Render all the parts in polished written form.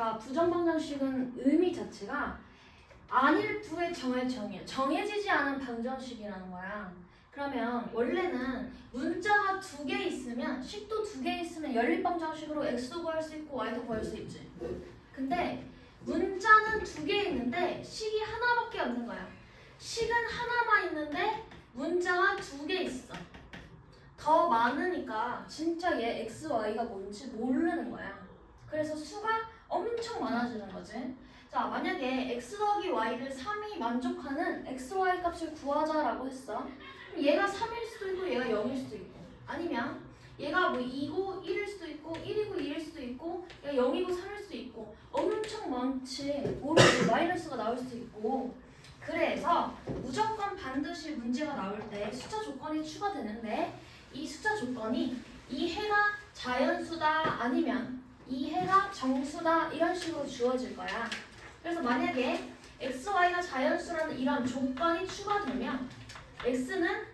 자, 부정방정식은 의미 자체가 안일부의 정할정이에요. 정해지지 않은 방정식이라는 거야. 그러면 원래는 문자가 2개 있으면 식도 2개 있으면 연립방정식으로 x도 구할 수 있고 y도 구할 수 있지. 근데 문자는 2개 있는데 식이 하나밖에 없는 거야. 식은 하나만 있는데 문자가 2개 있어. 더 많으니까 진짜 얘 x, y가 뭔지 모르는 거야. 그래서 수가 엄청 많아지는 거지. 자, 만약에 x 더하기 y를 3이 만족하는 x, y 값을 구하자라고 했어. 그럼 얘가 3일 수도 있고 얘가 0일 수도 있고, 아니면 얘가 뭐 2고 1일 수도 있고 1이고 2일 수도 있고 얘가 0이고 3일 수도 있고 엄청 많지. 모르겠어. 마이너스가 나올 수도 있고. 그래서 무조건 반드시 문제가 나올 때 숫자 조건이 추가되는데, 이 숫자 조건이 이 해가 자연수다 아니면 이 해가 정수다 이런 식으로 주어질 거야. 그래서 만약에 x, y가 자연수라는 이런 조건이 추가되면 x는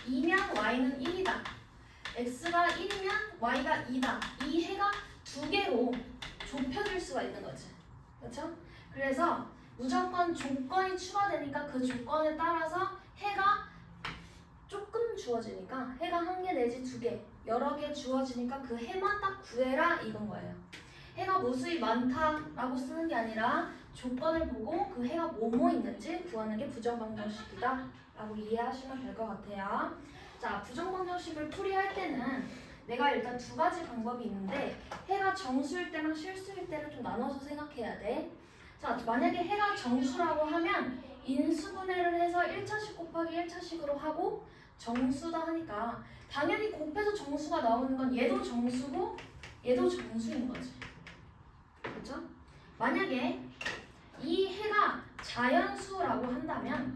2면 y는 1이다. x가 1이면 y가 2다. 이 해가 2개로 좁혀질 수가 있는 거지. 그렇죠? 그래서 무조건 조건이 추가되니까 그 조건에 따라서 해가 조금 주어지니까 해가 1개 내지 2개 여러 개 주어지니까 그 해만 딱 구해라 이건 거예요. 해가 무수히 많다라고 쓰는 게 아니라 조건을 보고 그 해가 뭐뭐 있는지 구하는 게 부정방정식이다 라고 이해하시면 될 것 같아요. 자, 부정방정식을 풀이할 때는 내가 일단 2가지 방법이 있는데, 해가 정수일 때랑 실수일 때를 좀 나눠서 생각해야 돼. 자, 만약에 해가 정수라고 하면 인수분해를 해서 1차식 곱하기 1차식으로 하고, 정수다 하니까 당연히 곱해서 정수가 나오는 건 얘도 정수고 얘도 정수인 거지. 그렇죠? 만약에 이 해가 자연수라고 한다면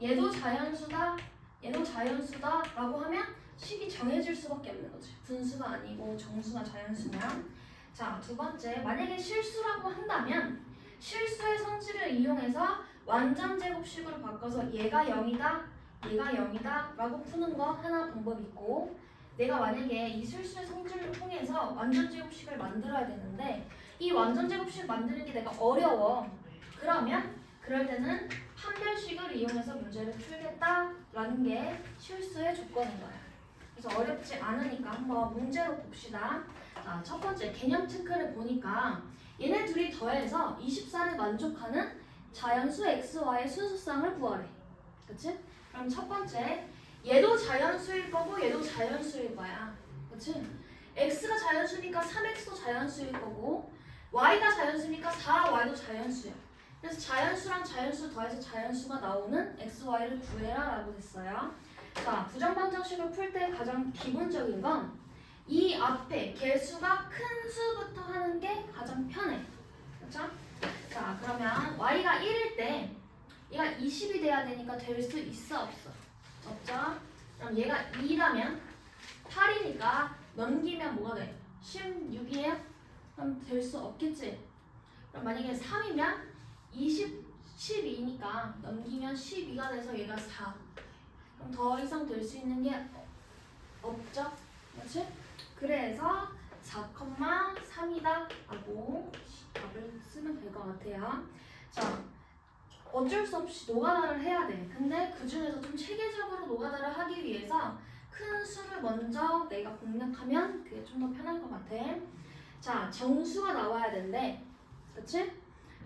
얘도 자연수다 얘도 자연수다 라고 하면 식이 정해질 수밖에 없는 거지. 분수가 아니고 정수나 자연수면. 자, 두 번째, 만약에 실수라고 한다면 실수의 성질을 이용해서 완전 제곱식으로 바꿔서 얘가 0이다 얘가 0이다 라고 푸는 거 하나 방법이 있고, 내가 만약에 이 실수의 성질을 통해서 완전 제곱식을 만들어야 되는데 이 완전 제곱식 만드는 게 내가 어려워. 그럴 때는 판별식을 이용해서 문제를 풀겠다라는 게 실수의 조건인 거야. 그래서 어렵지 않으니까 한번 문제로 봅시다. 자, 첫 번째 개념 체크를 보니까 얘네 둘이 더해서 24를 만족하는 자연수 xy의 순수쌍을 구하래. 그치? 그럼 첫 번째, 얘도 자연수일 거고 얘도 자연수일 거야. 그치? x가 자연수니까 3x도 자연수일 거고 y가 자연수니까 4y도 자연수야. 그래서 자연수랑 자연수 더해서 자연수가 나오는 xy를 구해라 라고 했어요. 자, 부정방정식을 풀 때 가장 기본적인 건 이 앞에 개수가 큰 수부터 하는 게 가장 편해. 그렇죠? 자, 그러면 y가 1일 때 얘가 20이 돼야 되니까 될 수 있어 없어? 없죠? 그럼 얘가 2라면 8이니까 넘기면 뭐가 돼? 16이에요? 그럼 될 수 없겠지? 그럼 만약에 3이면 12니까 넘기면 12가 돼서 얘가 4. 그럼 더 이상 될 수 있는 게 없죠? 그렇지? 그래서 4,3이다 라고 답을 쓰면 될 것 같아요. 자, 어쩔 수 없이 노가다를 해야 돼. 근데 그 중에서 좀 체계적으로 노가다를 하기 위해서 큰 수를 먼저 내가 공략하면 그게 좀 더 편할 것 같아. 자, 정수가 나와야 된대. 그치?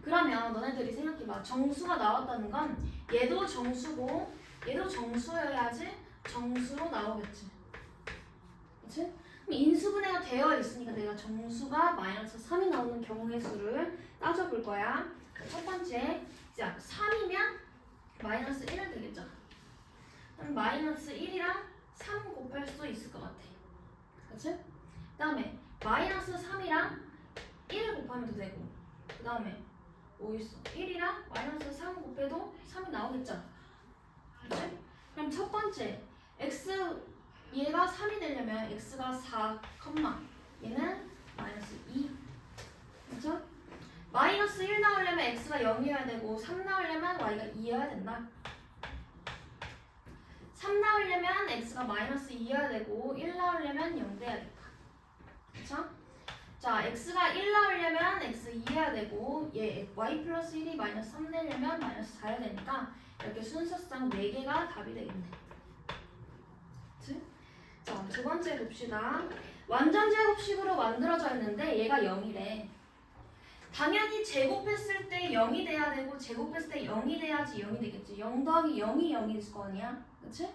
그러면 너네들이 생각해봐. 정수가 나왔다는 건 얘도 정수고 얘도 정수여야지 정수로 나오겠지. 그치? 그럼 인수분해가 되어 있으니까 내가 정수가 마이너스 3이 나오는 경우의 수를 따져볼 거야. 첫 번째, 자, 3이면 마이너스 1은 되겠죠. 그럼 마이너스 1이랑 3 곱할 수 있을 것 같아. 그치? 그 다음에 마이너스 3이랑 1을 곱하면 도 되고, 그 다음에 뭐 있어? 1이랑 마이너스 3 곱해도 3이 나오겠죠. 그치? 그럼 첫 번째, x 얘가 3이 되려면 x가 4, 얘는 마이너스 2. 그쵸? 마이너스 1 나오려면 x가 0이어야 되고 3 나오려면 y가 2여야 된다. 3 나오려면 x가 마이너스 2여야 되고 1 나오려면 0 돼야겠다. 그쵸? 자, 자, x가 1 나오려면 x 2 해야 되고 얘 y 플러스 1이 마이너스 3 내려면 마이너스 4 해야 되니까 이렇게 순서상 4개가 답이 되겠네. 그치? 자, 두 번째 봅시다. 완전 제곱식으로 만들어져 있는데 얘가 0이래. 당연히 제곱했을 때 0이 돼야 되고 제곱했을 때 0이 돼야지 0이 되겠지. 0 더하기 0이 0일 거 아니야. 그치?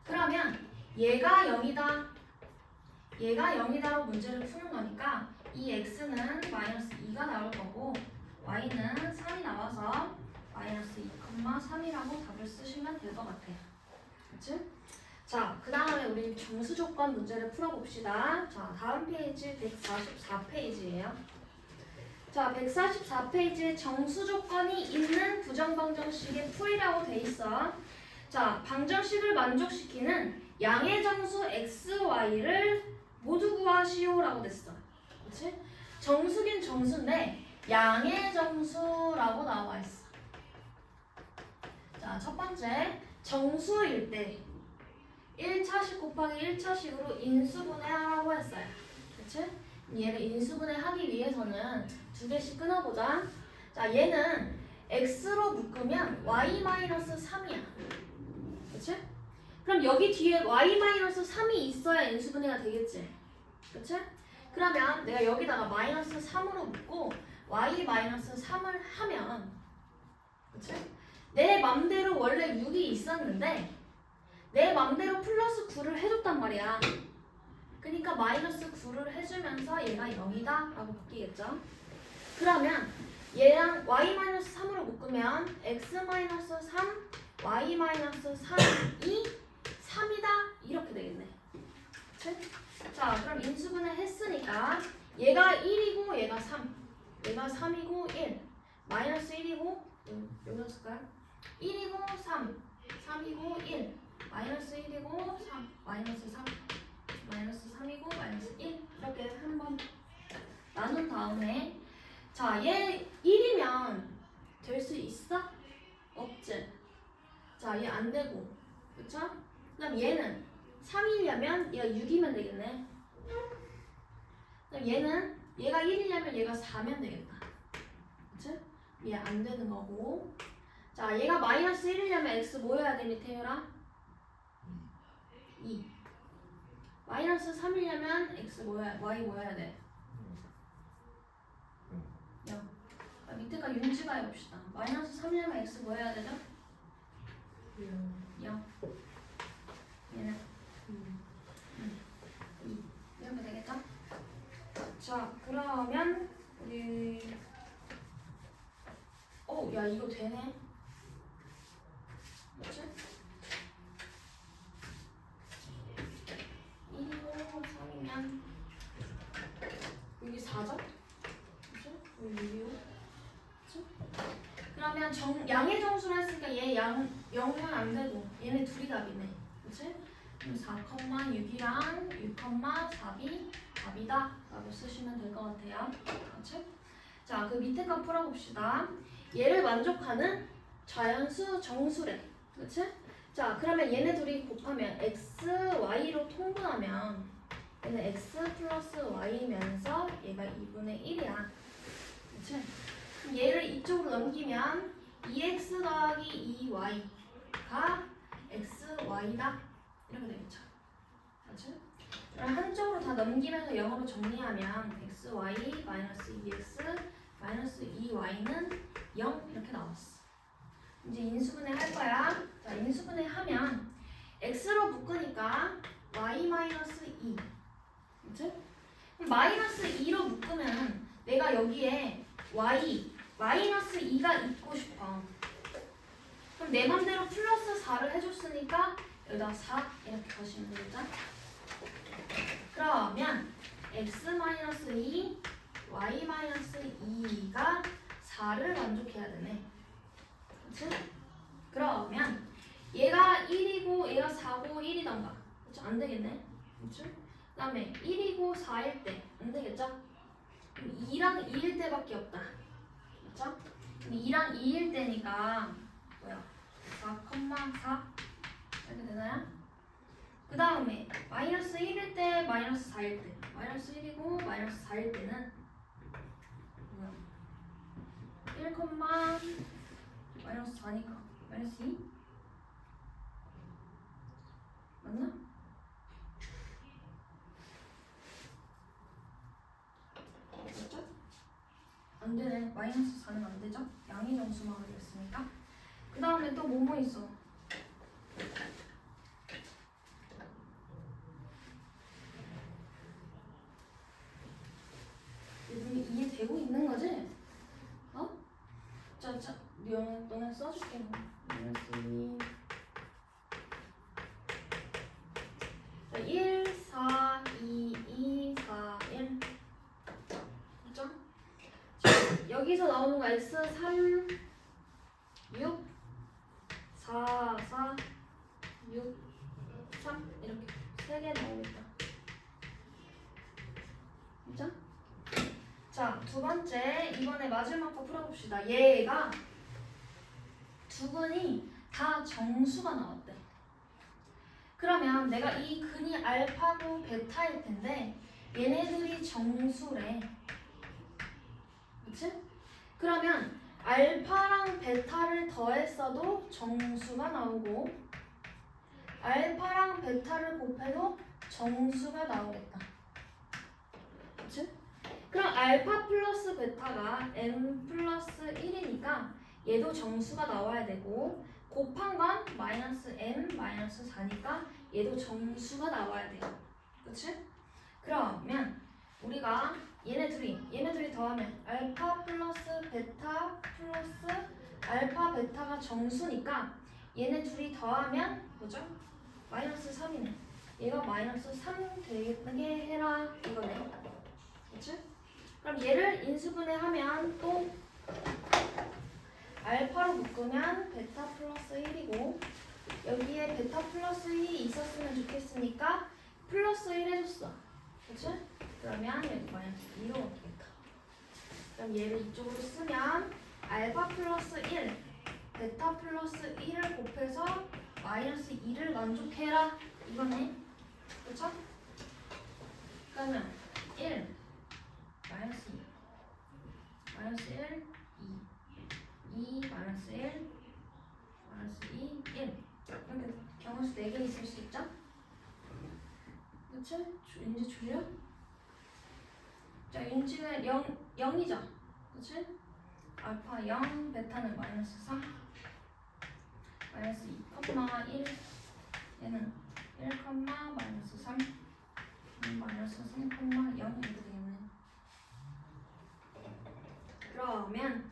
그러면 얘가 0이다. 얘가 0이다로 문제를 푸는 거니까 이 x는 마이너스 2가 나올 거고 y는 3이 나와서 마이너스 2,3이라고 답을 쓰시면 될 것 같아요. 그치? 자, 그 다음에 우리 정수 조건 문제를 풀어봅시다. 자, 다음 페이지 144페이지예요. 자, 144페이지에 정수 조건이 있는 부정방정식의 풀이라고 돼 있어. 자, 방정식을 만족시키는 양의 정수 x, y를 모두 구하시오라고 됐어. 그렇지? 정수긴 정수인데 양의 정수라고 나와 있어. 자, 첫 번째 정수일 때 1차식 곱하기 1차식으로 인수분해하라고 했어요. 그렇지? 얘를 인수분해하기 위해서는 두 개씩 끊어보자. 자, 얘는 x로 묶으면 y-3이야. 그치? 그럼 여기 뒤에 y-3이 있어야 인수분해가 되겠지. 그치? 그러면 내가 여기다가 마이너스 3으로 묶고 y-3을 하면 그치? 내 맘대로 원래 6이 있었는데 내 맘대로 플러스 9를 해줬단 말이야. 그러니까 마이너스 9를 해주면서 얘가 0이다 라고 바뀌겠죠. 그러면 얘랑 y-3으로 묶으면 x-3, y-3이 3이다 이렇게 되겠네. 그치? 자, 그럼 인수분해 했으니까 얘가 1이고 얘가 3, 얘가 3이고 1, 마이너스 1이고 여기다 쓸까요? 1이고 3, 3이고 1, 마이너스 1이고 3, 마이너스 3, 마이너스 3이고 마이너스 1 이렇게 한번 나눈 다음에 자, 얘 1이면 될 수 있어? 없지? 자, 얘 안 되고 그쵸? 그럼 얘는 3이려면 얘가 6이면 되겠네. 그럼 얘가 1이려면 얘가 4면 되겠다. 그치? 얘 안 되는 거고. 자, 얘가 마이너스 1이려면 x 뭐 해야 돼, 밑에요라? 2. 마이너스 3이려면 x y 뭐 해야 돼? 0. 밑에가 윤지가 해봅시다. 마이너스 3이려면 x 뭐 해야 되죠? 0. 얘는 2. 이렇게 되겠죠? 자, 그러면 우리 야, 이거 되네. 뭐지? 1이고 3이면 여기 4죠? 그치? 여기 6이고 그치? 그러면 양의 정수를 했으니까 얘 0은 안 되고 얘네 둘이 답이네. 그치? 4,6이랑 6,4이 답이다 라고 쓰시면 될 것 같아요. 그치? 자, 그 밑에 거 풀어봅시다. 얘를 만족하는 자연수 정수래. 그치? 자, 그러면 얘네 둘이 곱하면 x, y로 통분하면 얘는 x 플러스 y면서 얘가 2분의 1이야. 그치? 그럼 얘를 이쪽으로 넘기면 2x 더하기 2y가 xy다. 이렇게 되겠죠. 그치? 그럼 한쪽으로 다 넘기면서 0으로 정리하면 xy 마이너스 2x 마이너스 2y는 0 이렇게 나왔어. 이제 인수분해 할 거야. 자, 인수분해 하면 x로 묶으니까 y 마이너스 2. 그치? 그럼 마이너스 2로 묶으면 내가 여기에 y 마이너스 2가 있고 싶어. 그럼 내 맘대로 플러스 4를 해줬으니까 여기다 4 이렇게 가시면 되겠죠? 그러면 x-2, y-2가 4를 만족해야 되네. 그치? 그러면 얘가 1이고 얘가 4고 1이던가. 그치? 안 되겠네. 그치? 그 다음에 1이고 4일 때 안 되겠죠? 그럼 2랑 2일 때밖에 없다. 그쵸? 2랑 2일 때니까 뭐야? 4,4 이렇게 되나요? 그 다음에 마이너스 1일 때, 마이너스 4일 때 마이너스 1이고 마이너스 4일 때는 마이너스 4니까 마이너스 2 맞나? 맞죠? 안 되네. 마이너스 4는 안 되죠? 양의 정수만 하겠습니까? 그 다음에 또 뭐뭐 있어? 이분이 이해되고 있는 거지? 어? 자, 너네 써줄게. 마이너스 2. 자, 1, 4, 2, 2, 4, 1. 그죠? 여기서 나오는 거 x 3, 6, 4, 4, 6, 3 이렇게 3개 나오겠다. 그죠? 자, 두 번째 이번에 마지막 거 풀어봅시다. 얘가 두 근이 다 정수가 나왔대. 그러면 내가 이 근이 알파고 베타일 텐데 얘네들이 정수래. 그치? 그러면 알파랑 베타를 더했어도 정수가 나오고 알파랑 베타를 곱해도 정수가 나오겠다. 그치? 그럼 알파 플러스 베타가 n 플러스 1이니까 얘도 정수가 나와야 되고 곱한 건 마이너스 n 마이너스 4니까 얘도 정수가 나와야 돼요. 그치? 그러면 우리가 얘네 둘이 더하면 알파 플러스 베타 플러스 알파 베타가 정수니까 얘네 둘이 더하면 뭐죠? 마이너스 3이네. 얘가 마이너스 3 되게 해라 이거네. 그치? 그럼 얘를 인수분해하면 또 알파로 묶으면 베타 플러스 1이고 여기에 베타 플러스 1이 있었으면 좋겠으니까 플러스 1 해줬어. 그치? 그러면 여기 마이너스 2로 바뀌겠다. 그럼 얘를 이쪽으로 쓰면 알파 플러스 1 베타 플러스 1을 곱해서 마이너스 2를 만족해라 이거네. 그쵸? 그러면 1 마이너스 2 마이너스 1 2 마이너스 1 마이너스 2 1 이렇게 경우수 4개 있을 수 있죠? 그치? 이제 줄여? 자, 인지는 0이죠? 그치? 알파 0 베타는 마이너스 3 마이너스 2,1 얘는 1, 마이너스 3 마이너스 3,0 이렇게 되겠네. 그러면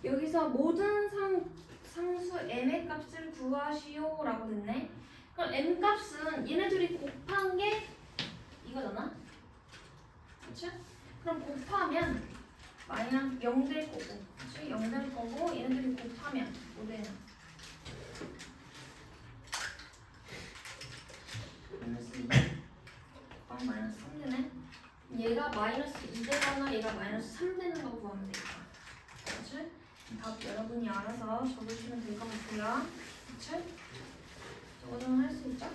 여기서 모든 상수 m의 값을 구하시오 라고 됐네. 그럼 m 값은 얘네들이 곱한 게 이거잖아. 그치? 그럼 곱하면 마이너스 0 될 거고 그치? 0 될 거고 얘네들이 곱하면 뭐 되냐? 마이너스 2 마이너스 3 되네. 얘가 마이너스 2 되거나 얘가 마이너스 3 되는 거 구하면 되겠다. 그치? 답 여러분이 알아서 적으시면 될 것 같고요. 그치? 저거는 할 수 있죠?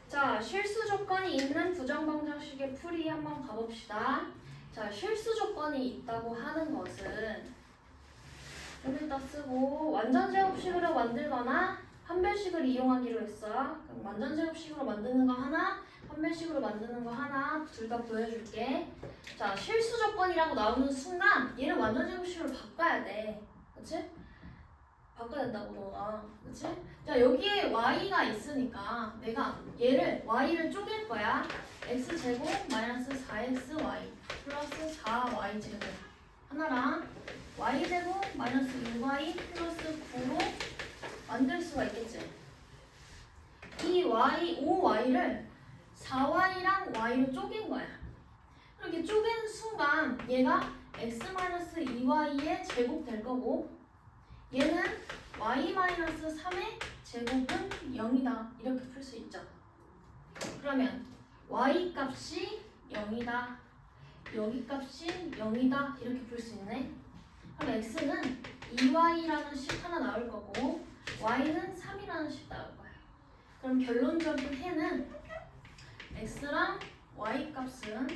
자, 실수 조건이 있는 부정방정식의 풀이 한번 가봅시다. 자, 실수 조건이 있다고 하는 것은 여기다 쓰고 완전 제곱식으로 만들거나 판별식을 이용하기로 했어. 그럼 완전 제곱식으로 만드는 거 하나, 판별식으로 만드는 거 하나 둘 다 보여줄게. 자, 실수 조건이라고 나오는 순간 얘를 완전 제곱식으로 바꿔야 돼. 그치? 바꿔야 된다고 너가. 그치? 자, 여기에 y가 있으니까 내가 얘를 y를 쪼갤 거야. x제곱 마이너스 4xy 플러스 4y 제곱 하나랑 y제곱 마이너스 6y 플러스 9로 만들 수가 있겠지. 이 y, 5y를 4y랑 y로 쪼갠 거야. 이렇게 쪼갠 순간 얘가 x-2y의 제곱 될 거고 얘는 y-3의 제곱은 0이다. 이렇게 풀 수 있죠. 그러면 y 값이 0이다. 여기 값이 0이다. 이렇게 풀 수 있네. 그럼 x는 2y라는 식 하나 나올 거고 y는 3이라는 식 나올 거야. 그럼 결론적인 해는 x랑 y 값은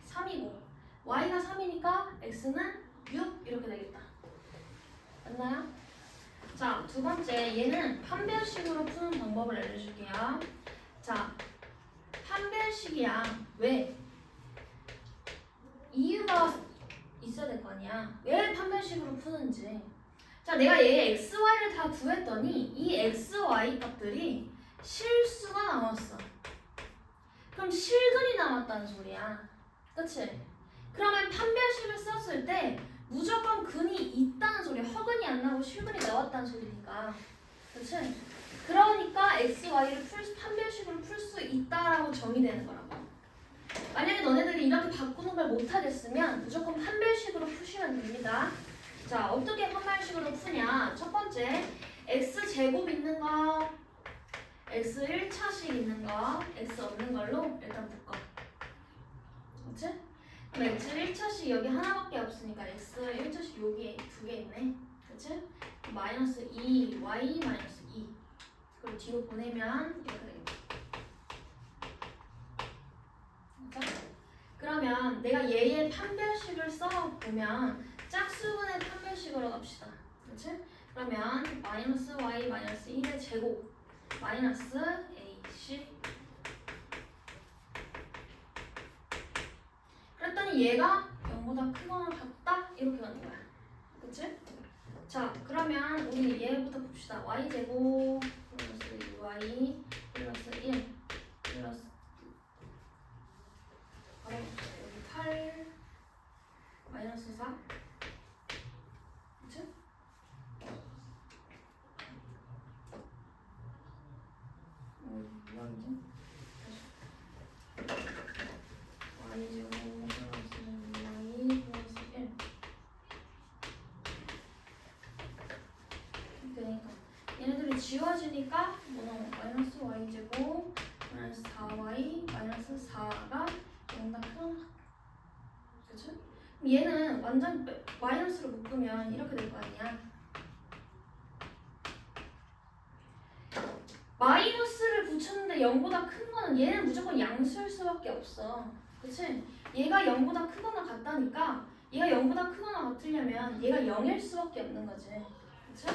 3이고 y가 3이니까 x는 6 이렇게 되겠다. 맞나요? 자, 두 번째 얘는 판별식으로 푸는 방법을 알려줄게요. 자, 판별식이야. 왜? 이유가 있어야 될 거 아니야. 왜 판별식으로 푸는지. 자, 내가 얘 x, y를 다 구했더니 이 x, y 값들이 실수가 나왔어. 그럼 실근이 남았다는 소리야. 그치? 그러면 판별식을 썼을 때 무조건 근이 있다는 소리야. 허근이 안 나고 실근이 나왔다는 소리니까. 그치? 그러니까 x, y를 판별식으로 풀 수 있다라고 정의되는 거라고. 만약에 너네들이 이렇게 바꾸는 걸 못하겠으면 무조건 판별식으로 푸시면 됩니다. 자, 어떻게 판별식으로 푸냐? 첫 번째, x제곱 있는 거, x 1차식 있는 거, x 없는 걸로 일단 묶어. 그치? 그럼 x 1차식 여기 하나밖에 없으니까 x 1차식 여기 두 개 있네. 그치? 마이너스 2, y 마이너스 2. 그리고 뒤로 보내면 이렇게 되겠다. 그러면 내가 얘의 판별식을 써보면 짝수분의 판별식으로 갑시다. 그치? 그러면 마이너스 y 마이너스 1의 제곱 마이너스 a씩. 그랬더니 얘가 0보다 크거나 같다? 이렇게 가는 거야. 그치? 자, 그러면 우리 얘부터 봅시다. y제곱 플러스 2y 플러스 1 플러스 바로 여기 8 마이너스 4. 그치? 뭐하지? y제곱 플러스 2y 플러스 1. 그러니까 얘네들이 지워지니까 뭐 마이너스 y제곱 마이너스 4y 마이너스 4가 0보다 크거나. 그치? 그럼 얘는 완전 마이너스로 묶으면 이렇게 될 거 아니야. 마이너스를 붙였는데 0보다 큰 거는 얘는 무조건 양수일 수밖에 없어. 그치? 얘가 0보다 크거나 같다니까 얘가 0보다 크거나 같으려면 얘가 0일 수밖에 없는 거지. 그치?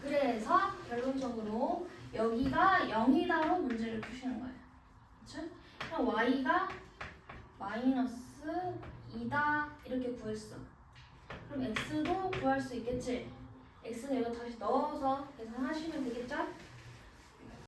그래서 결론적으로 여기가 0이다로 문제를 푸시는 거예요. 그치? 그럼 y가 마이너스 2다 이렇게 구했어. 그럼 x도 구할 수 있겠지? x는 여기 다시 넣어서 계산하시면 되겠죠?